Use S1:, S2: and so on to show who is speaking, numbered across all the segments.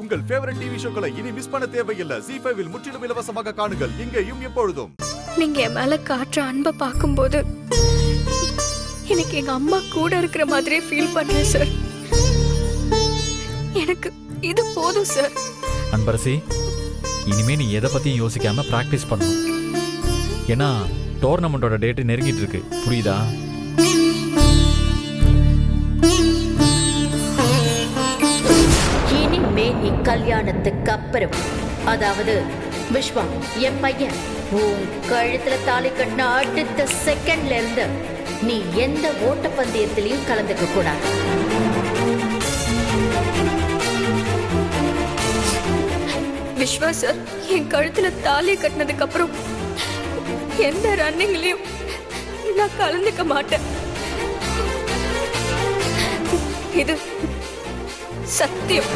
S1: உங்கள் favourite TV ஷோக்களை இனி miss பண்ண தேவையில்லை. ZEE5 இல் முற்றிலும் இலவசமாக காணுங்கள், இங்கேயும் எப்பொழுதும்.
S2: நீங்க என் மேல காட்டுற அன்பை பார்க்கும்போது எனக்கு எங்க அம்மா கூட இருக்கிற மாதிரியே ஃபீல் பண்றேன் சார். எனக்கு இது போதும் சார்.
S3: அன்பரசி, இனிமே நீ எதை பத்தியும் யோசிக்காம பிராக்டிஸ் பண்ணணும். ஏன்னா டோர்னமெண்டோட டேட்டு நெருங்கிட்டு இருக்கு, புரியுதா?
S4: இனிமே நீ கல்யாணத்துக்கு அப்புறம், அதாவது விஸ்வா என் பையன் உன் கழுத்துல தாலி கட்டின அடுத்த செகண்ட்ல இருந்து நீ எந்த ஓட்டப்பந்தயத்திலையும் கலந்துக்க கூடாது.
S2: விஸ்வா சார் என் கழுத்துல தாலி கட்டினதுக்கு அப்புறம் எந்த ரன்னிங்லயும் நான் கலந்துக்க மாட்டேன். இது சத்தியம்.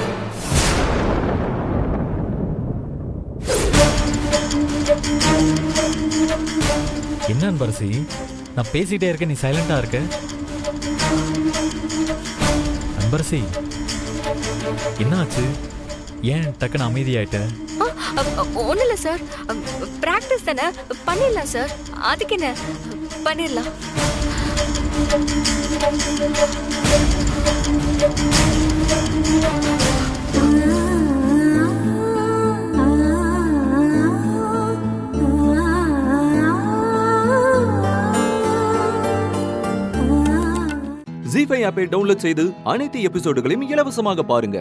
S3: என்ன அன்பரசி, நான் பேசிட்டே இருக்க, நீ சைலண்டா இருக்க. அன்பரசி, என்ன ஆச்சு? ஏன் டக்குன்னு அமைதியாயிட்ட?
S2: ஒன்றும் இல்லை சார், ப்ராக்டிஸ் தானே, பண்ணிடலாம் சார். அதுக்கு என்ன, பண்ணிடலாம்.
S5: ZEE5 ஆப்பை டவுன்லோட் செய்து அனைத்து எபிசோடுகளையும் இலவசமாக பாருங்க.